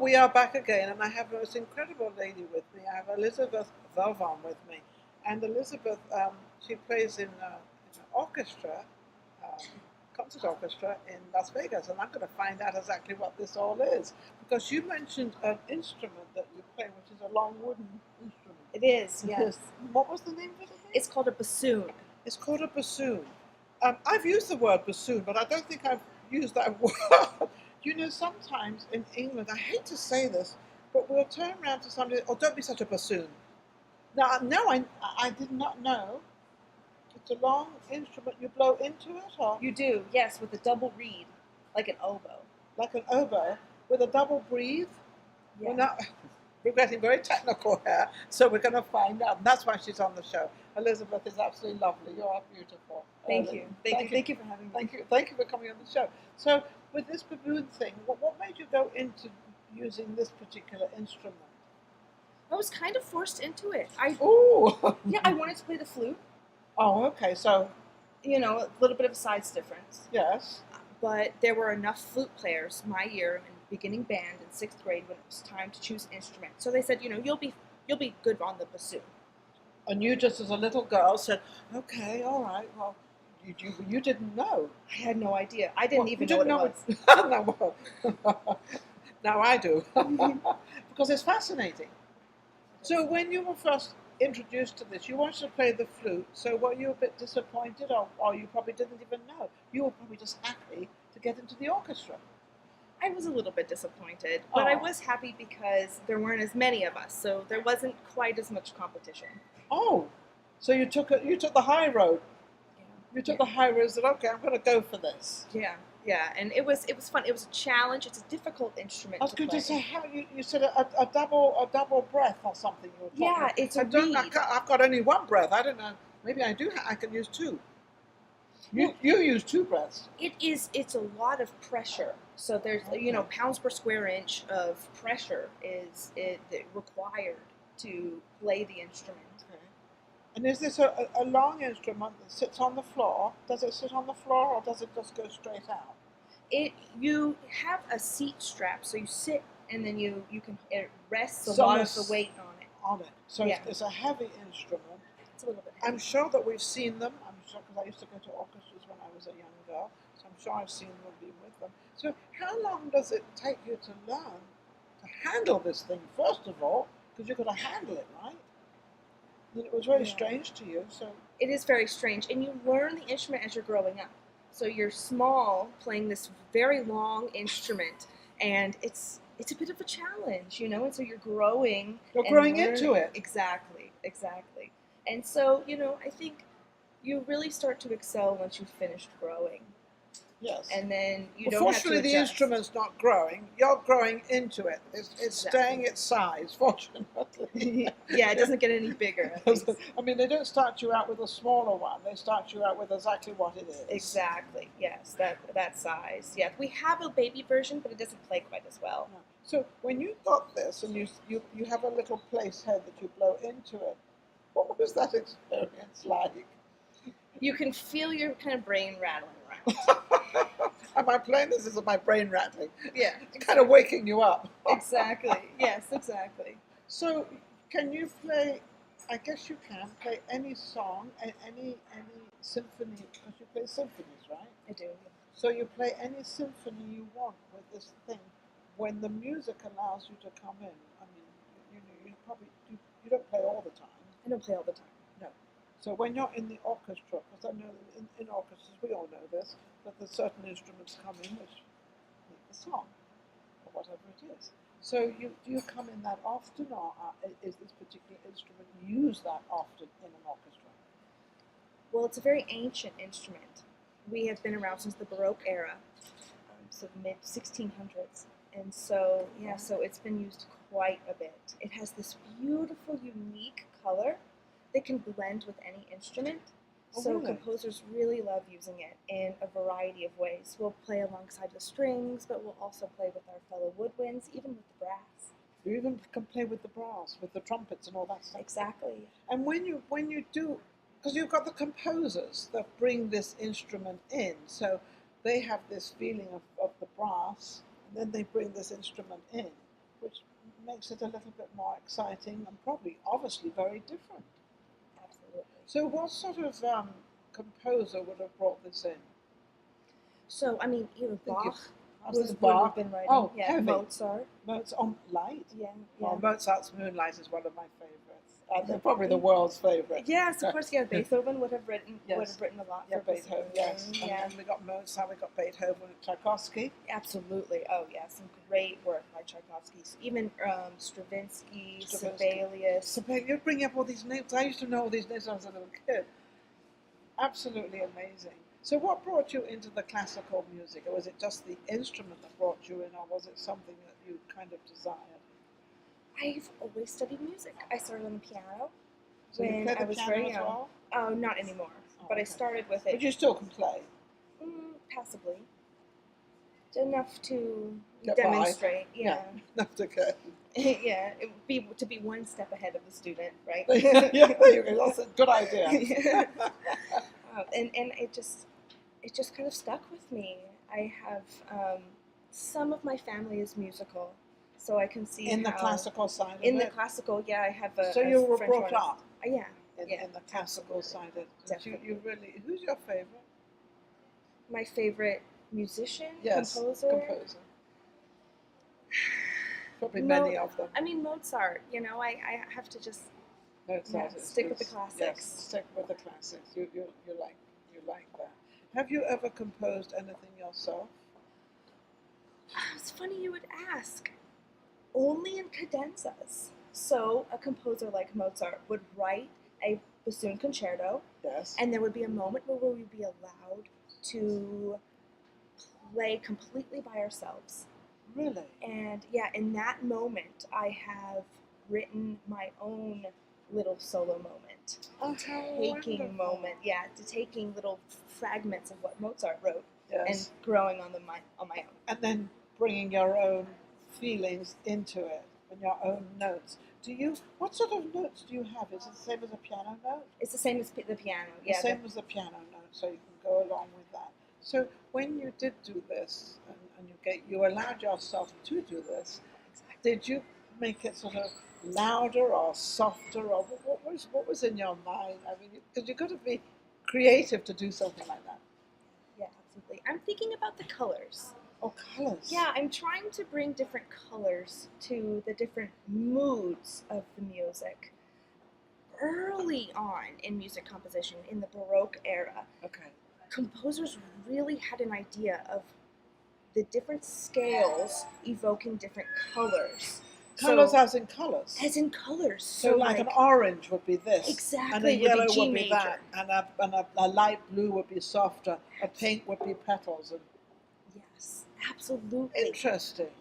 we are back again, and I have a most incredible lady with me. I have Elizabeth Valvano with me, and Elizabeth, she plays in an orchestra, um, concert orchestra in Las Vegas, and I'm going to find out exactly what this all is, because you mentioned an instrument that you play, which is a long wooden instrument. It is, yes. What was the name of it again? It's called a bassoon. It's called a bassoon. I've used the word bassoon, but I don't think I've used that word. You know, sometimes in England, I hate to say this, but we'll turn around to somebody, oh, don't be such a bassoon. Now, no, I did not know. It's a long instrument. You blow into it, or? You do, yes, with a double reed, like an oboe. Like an oboe, with a double breathe? Yeah. We're getting very technical here, so we're going to find out. And that's why she's on the show. Elizabeth is absolutely lovely. You are beautiful. Thank you. Thank you for having me. Thank you for coming on the show. So, with this baboon thing, what made you go into using this particular instrument? I was kind of forced into it. Ooh! Yeah, I wanted to play the flute. Oh, okay. So, you know, a little bit of a size difference. Yes. But there were enough flute players my year in beginning band in 6th grade when it was time to choose instrument. So they said, you know, you'll be good on the bassoon. And you just as a little girl said, okay, all right, well, you didn't know. I had no idea. I didn't even know what it was. Now I do. Because it's fascinating. So when you were first introduced to this, you wanted to play the flute, so were you a bit disappointed, or you probably didn't even know? You were probably just happy to get into the orchestra. I was a little bit disappointed, but I was happy because there weren't as many of us, so there wasn't quite as much competition. Oh, so you took the high road. Yeah. You took the high road and said, okay, I'm going to go for this. Yeah, and it was fun. It was a challenge. It's a difficult instrument. I was going to say, how you said a double breath or something. You were talking about. It's a reed. I've got only one breath. I don't know. Maybe I do. I can use two. You use two breaths. It's a lot of pressure. So there's pounds per square inch of pressure is required to play the instrument. Okay. And is this a long instrument that sits on the floor? Does it sit on the floor, or does it just go straight out? You have a seat strap, so you sit and then it rests a lot of the weight on it. So it's a heavy instrument. It's a little bit heavy. I'm sure that we've seen them. I'm sure, because I used to go to orchestras when I was a young girl, so I'm sure I've seen them, been with them. So how long does it take you to learn to handle this thing, first of all, because you've got to handle it, right? And it was very strange to you. So it is very strange, and you learn the instrument as you're growing up. So you're small, playing this very long instrument, and it's a bit of a challenge, you know. And so you're growing. You're growing into it. Exactly. And so, I think you really start to excel once you've finished growing. Yes. And then you don't have to adjust. Fortunately, the instrument's not growing. You're growing into it. It's staying its size, fortunately. Yeah, it doesn't get any bigger. I mean, they don't start you out with a smaller one. They start you out with exactly what it is. Exactly, yes, that size. Yeah, we have a baby version, but it doesn't play quite as well. No. So when you got this, and you have a little place head that you blow into it, what was that experience like? You can feel your kind of brain rattling around. Am I playing this? Is my brain rattling? Yeah. It's kind of waking you up. Exactly. Yes, exactly. So, can you play, I guess you can, play any song, any symphony, because you play symphonies, right? I do. So you play any symphony you want with this thing when the music allows you to come in. I mean, you don't play all the time. I don't play all the time. No. So when you're in the orchestra, because I know in orchestras, we all know this, that there's certain instruments come in which make the song, or whatever it is. So do you come in that often, or is this particular instrument used that often in an orchestra? Well, it's a very ancient instrument. We have been around since the Baroque era, so the mid-1600s. And so, so it's been used quite a bit. It has this beautiful, unique color that can blend with any instrument. So really? Composers really love using it in a variety of ways. We'll play alongside the strings, but we'll also play with our fellow woodwinds, even with the brass. You even can play with the brass, with the trumpets and all that stuff. Exactly. And when you do, because you've got the composers that bring this instrument in, so they have this feeling of the brass, and then they bring this instrument in. which makes it a little bit more exciting and probably, obviously, very different. Absolutely. So what sort of composer would have brought this in? So, I mean, either Bach would have Bach. been writing. Oh, yeah, heavy. Mozart. Mozart on Light? Yeah, Well, yeah. Mozart's Moonlight is one of my favorites. They're probably the world's favorite. Yes, of course. Yeah, Beethoven would have written Yes. a lot Yeah, for Beethoven. bassoon. Yes. Yeah, And then we got Mozart, we got Beethoven, and Tchaikovsky. absolutely. Oh, yeah, some great work by Tchaikovsky. Even Stravinsky, Stravinsky. Sibelius. So you're bringing up all these names. I used to know all these names when I was a little kid. Absolutely amazing. So what brought you into the classical music? Or was it just the instrument that brought you in, or was it something that you kind of desired? I've always studied music. I started on the piano So you when play the I was piano very as young. well? Oh, not anymore. Oh, But I okay. started with But it you still can play. passively. Enough to Get by. demonstrate. Yeah. That's okay. Yeah, it would be to be one step ahead of the student, right? Yeah, there you go. That's a good idea. And it just kind of stuck with me. I have some of my family is musical, so I can see In the how, classical side of in it? the classical. Yeah, I have a. So a you were French brought horn. up Yeah, in the classical side of it. Definitely. You really, who's your favorite? my favorite musician, Yes, composer. Probably Mo- many of them. I mean Mozart. You know, I have to just Mozart is- stick with the is- classics. Yes, stick with the classics. You like that. Have you ever composed anything yourself? It's funny you would ask. Only in cadenzas. So a composer like Mozart would write a bassoon concerto, Yes. and there would be a moment where we would be allowed to play completely by ourselves. Really? And yeah, in that moment, I have written my own little solo moment. Oh, how wonderful. Taking little fragments of what Mozart wrote Yes. and growing on my own. And then bringing your own feelings into it and your own notes. What sort of notes do you have? Is it the same as a piano note? It's the same as the piano. The same as the piano note, so you can go along with that. So when you did do this, and you allowed yourself to do this, did you make it sort of louder or softer, or what was in your mind? I mean, because you've got to be creative to do something like that. Yeah, absolutely. I'm thinking about the colors. Oh, colors. Yeah, I'm trying to bring different colors to the different moods of the music. Early on in music composition, in the Baroque era, Okay. composers really had an idea of the different scales evoking different colors. Colors as in colors. As in colors. So like an orange would be this. Exactly, And a would be yellow G would be major. that. And a light blue would be softer. A pink would be petals. And Yes, absolutely. interesting.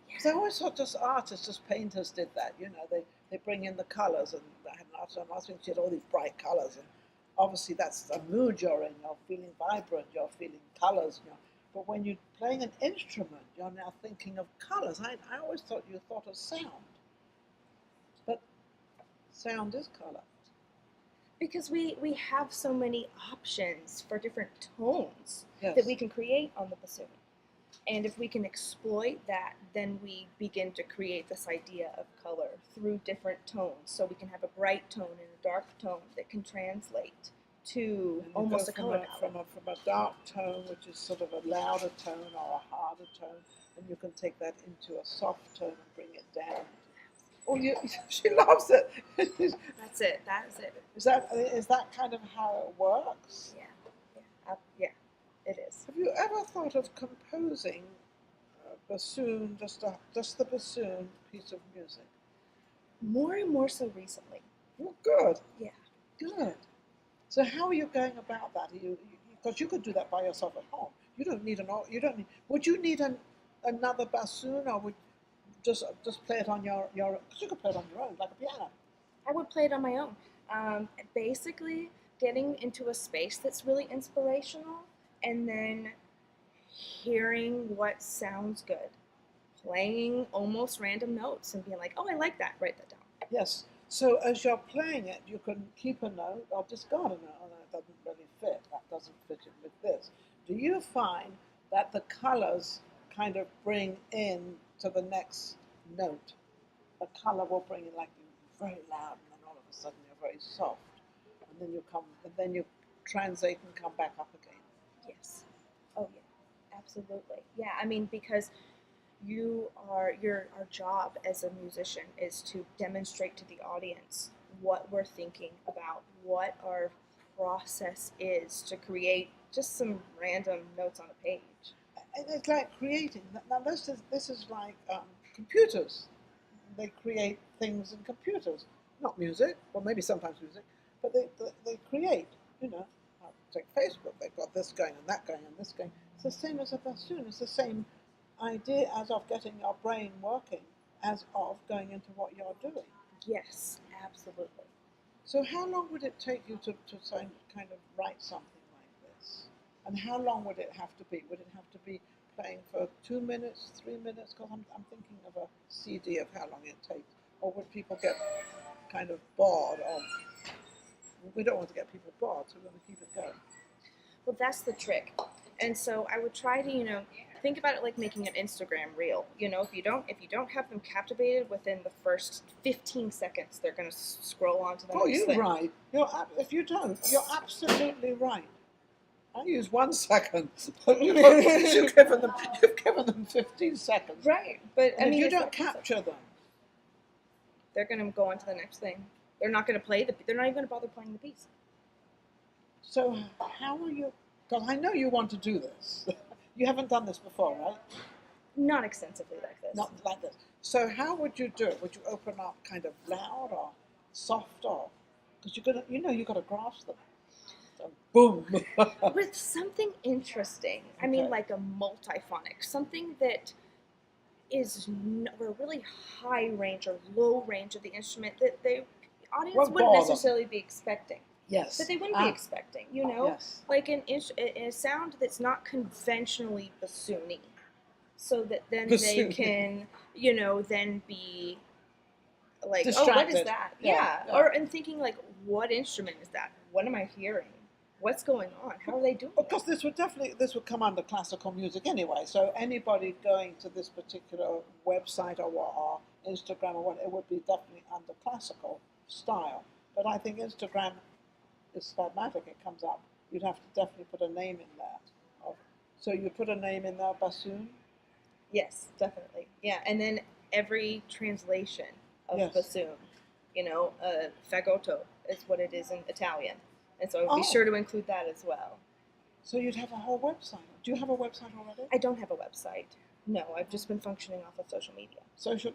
Because I always thought just artists, just painters did that. You know, they bring in the colors. And I had an artist on last week, she had all these bright colors. And obviously that's a mood you're in. You're feeling vibrant. You're feeling colors. You know. But when you're playing an instrument, you're now thinking of colors. I always thought you thought of sound. But sound is color. Because we have so many options for different tones Yes. that we can create on the bassoon. And if we can exploit that, then we begin to create this idea of color through different tones. So we can have a bright tone and a dark tone that can translate to And you almost go a color palette. from a dark tone, which is sort of a louder tone or a harder tone, and you can take that into a soft tone and bring it down. Oh, she loves it. That's it. That is it. Is that kind of how it works? Yeah, it is. Have you ever thought of composing a bassoon, just the bassoon piece of music? More and more so recently. Oh, good. Yeah. Good. So how are you going about that? Because you could do that by yourself at home. You don't need Would you need another bassoon, or would just play it on your? Because you could play it on your own, like a piano. I would play it on my own. Basically, getting into a space that's really inspirational, and then hearing what sounds good, playing almost random notes, and being like, "Oh, I like that. Write that down." Yes. So as you're playing it, you can keep a note or discard a note. Oh, that doesn't really fit. That doesn't fit in with this. Do you find that the colors kind of bring in to the next note, a color will bring it like very loud, and then all of a sudden you're very soft, and then you translate and come back up again. Yes. Oh yeah, absolutely. Yeah, I mean, because our job as a musician is to demonstrate to the audience what we're thinking about, what our process is to create just some random notes on a page. It's like creating. Now this is like computers. They create things in computers, not music, or maybe sometimes music, but they create. You know, take Facebook. They've got this going and that going and this going. It's the same as a bassoon. It's the same idea as of getting your brain working, as of going into what you're doing. Yes, absolutely. So how long would it take you to kind of write something like this? And how long would it have to be? Would it have to be playing for 2 minutes, 3 minutes? Because I'm thinking of a CD of how long it takes. Or would people get kind of bored of... We don't want to get people bored, so we're going to keep it going. Well, that's the trick. And so I would try to, think about it like making an Instagram reel. If you don't have them captivated within the first 15 seconds, they're going to scroll on to the next thing. Oh, you're right. If you don't, you're absolutely right. I use 1 second. You've given them 15 seconds. Right, but and if you don't capture them, they're going to go on to the next thing. They're not going to play they're not even going to bother playing the piece. So how are you? Because I know you want to do this. You haven't done this before, right? Not extensively like this. Not like this. So how would you do it? Would you open up kind of loud or soft, or because you've got to grasp them. So boom. With something interesting. Okay. I mean, like a multiphonic, something that is a really high range or low range of the instrument that the audience wouldn't necessarily be expecting. Yes. That they wouldn't be expecting, Yes. like a sound that's not conventionally bassoony, so that then they can, then be like, distracted. Oh, what is that? Yeah. And thinking like, what instrument is that? What am I hearing? What's going on? How are they doing? Because this would come under classical music anyway. So anybody going to this particular website or Instagram or what, it would be definitely under classical style. But I think Instagram is spasmodic. It comes up. You'd have to definitely put a name in there. So you put a name in there, bassoon? Yes, definitely. Yeah, and then every translation of bassoon, fagotto is what it is in Italian. And so I would be sure to include that as well. So you'd have a whole website. Do you have a website already? I don't have a website. No, I've just been functioning off of social media.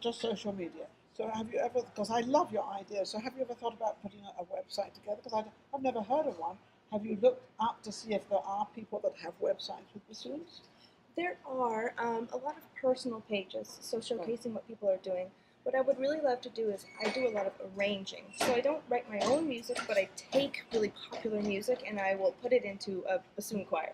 Just social media. So have you ever, because I love your idea, so have you ever thought about putting a website together? Because I've never heard of one. Have you looked up to see if there are people that have websites with bassoons? There are a lot of personal pages, so showcasing what people are doing. What I would really love to do is I do a lot of arranging. So I don't write my own music, but I take really popular music and I will put it into a bassoon choir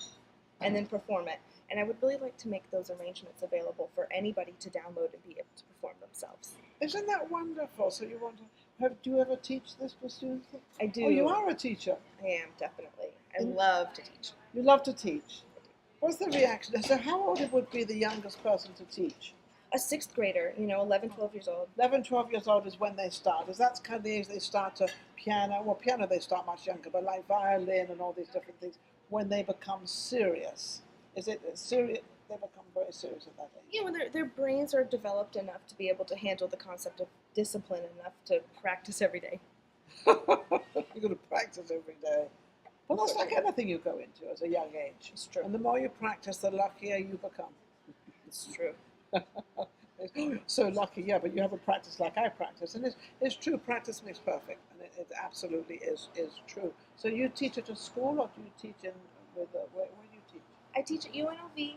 and then perform it. And I would really like to make those arrangements available for anybody to download and be able to perform themselves. Isn't that wonderful? So you want to, do you ever teach this bassoon thing? I do. Oh, you are a teacher. I am, definitely. I love to teach. You love to teach. What's the reaction? So how old would be the youngest person to teach? A 6th grader, 11, 12 years old. 11, 12 years old is when they start. Is that kind of the age they start to piano? Well, piano they start much younger, but like violin and all these different things, when they become serious. Is it serious? They become very serious at that age. Yeah, when their brains are developed enough to be able to handle the concept of discipline enough to practice every day. You're going to practice every day. Well, that's like anything you go into as a young age. It's true. And the more you practice, the luckier you become. It's true. So lucky, yeah, but you haven't practiced like I practice. And it's true, practice makes perfect. And it absolutely is true. So you teach at a school, or do you teach where do you teach? I teach at UNLV.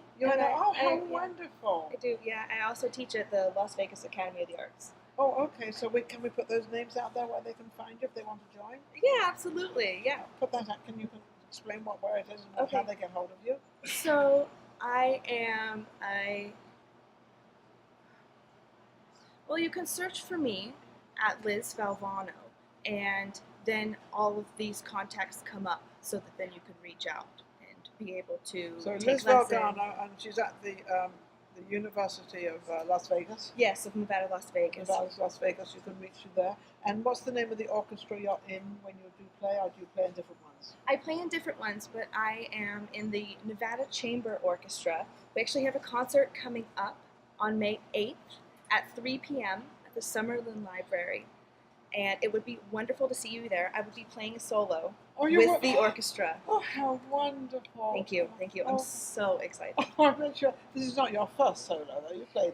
How wonderful. I do, yeah. I also teach at the Las Vegas Academy of the Arts. Oh, okay. So can we put those names out there where they can find you if they want to join? Yeah, absolutely, yeah. Put that out. Can you explain where it is and how they get hold of you? So I am well, you can search for me at Liz Valvano, and then all of these contacts come up so that then you can reach out and be able to so take Liz Valvano, and she's at the the University of Las Vegas. Yes, of Nevada, Las Vegas. Nevada, Las Vegas, you can reach you there. And what's the name of the orchestra you're in when you do play, or do you play in different ones? I play in different ones, but I am in the Nevada Chamber Orchestra. We actually have a concert coming up on May 8th at 3 p.m. at the Summerlin Library. And it would be wonderful to see you there. I would be playing a solo with the orchestra. Oh, how wonderful. Thank you, thank you. I'm so excited. Oh, I'm not sure. This is not your first solo, though. You played.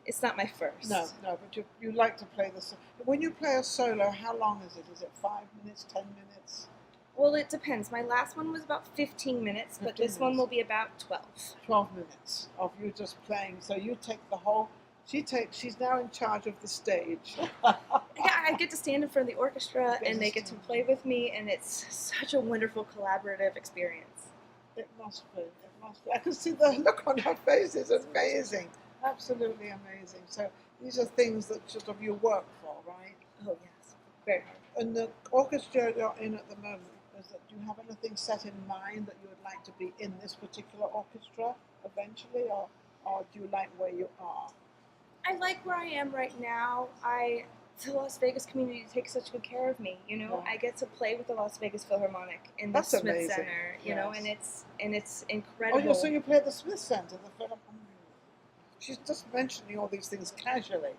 It's not my first. No, but you like to play the. When you play a solo, how long is it? Is it 5 minutes, 10 minutes? Well, it depends. My last one was about 15 minutes, but 15 this one will be about 12. 12 minutes of you just playing. So you take the whole. She's now in charge of the stage. Yeah, I get to stand in front of the orchestra, and they get to play with me, and it's such a wonderful collaborative experience. It must be. It must be. I can see the look on her face. It's amazing. Absolutely amazing. So these are things that sort of you work for, right? Oh, yes. Very hard. And the orchestra you're in at the moment, do you have anything set in mind that you would like to be in this particular orchestra eventually, or do you like where you are? I like where I am right now. The Las Vegas community takes such good care of me. You know, Yeah. I get to play with the Las Vegas Philharmonic in the That's Smith amazing. Center. You know, and Yes. it's incredible. Oh, so you play at the Smith Center, the Philharmonic. She's just mentioning all these things casually.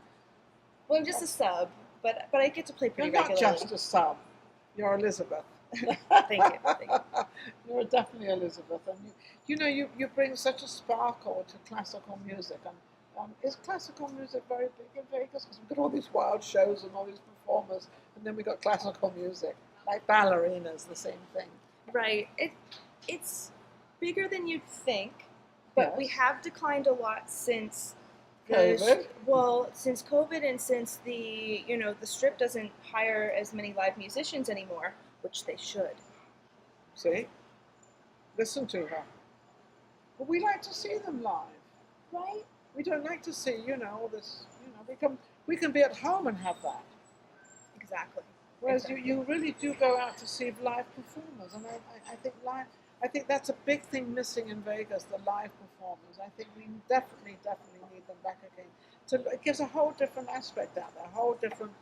Well, I'm just a sub, but I get to play pretty You're not regularly. just a sub. You're Elizabeth. Thank you. Thank you. You're definitely Elizabeth, and you bring such a sparkle to classical music. And is classical music very big in Vegas? Because we've got all these wild shows and all these performers, and then we got classical music, like ballerinas, the same thing. Right. It's bigger than you'd think, but we Yes. have declined a lot since COVID? since COVID, and since the Strip doesn't hire as many live musicians anymore, which they should. See, listen to her. But we like to see them live. Right? We don't like to see, all this. We can be at home and have that. Exactly. Whereas Exactly. you really do go out to see live performers, and I think that's a big thing missing in Vegas, the live performers. I think we definitely need them back again. So it gives a whole different aspect out there, a whole different,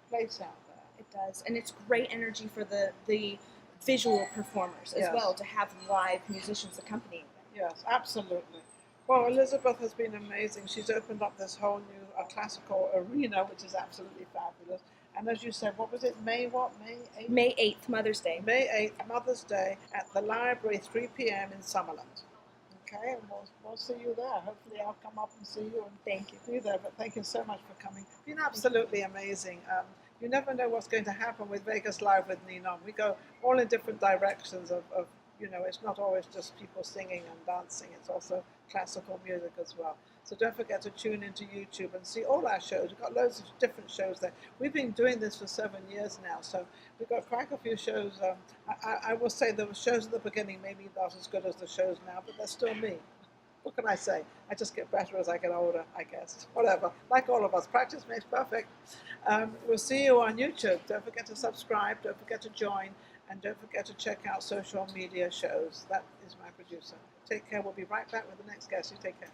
place out there. It does, and it's great energy for the visual performers as Yes. well, to have live musicians accompanying them. Yes, absolutely. Well, Elizabeth has been amazing. She's opened up this whole new classical arena, which is absolutely fabulous. And as you said, what was it? May 8th? May 8th, Mother's Day. May 8th, Mother's Day, at the library, 3 p.m. in Summerland. Okay, and we'll see you there. Hopefully I'll come up and see you and Thank you. be there. But thank you so much for coming. It's been absolutely amazing. You never know what's going to happen with Vegas Live with Ninon. We go all in different directions of it's not always just people singing and dancing. It's also classical music as well. So don't forget to tune into YouTube and see all our shows. We've got loads of different shows there. We've been doing this for 7 years now, so we've got quite a few shows. I will say the shows at the beginning maybe not as good as the shows now, but they're still me. What can I say? I just get better as I get older, I guess. Whatever. Like all of us, practice makes perfect. We'll see you on YouTube. Don't forget to subscribe. Don't forget to join. And don't forget to check out social media shows. That is my producer. Take care. We'll be right back with the next guest. You take care.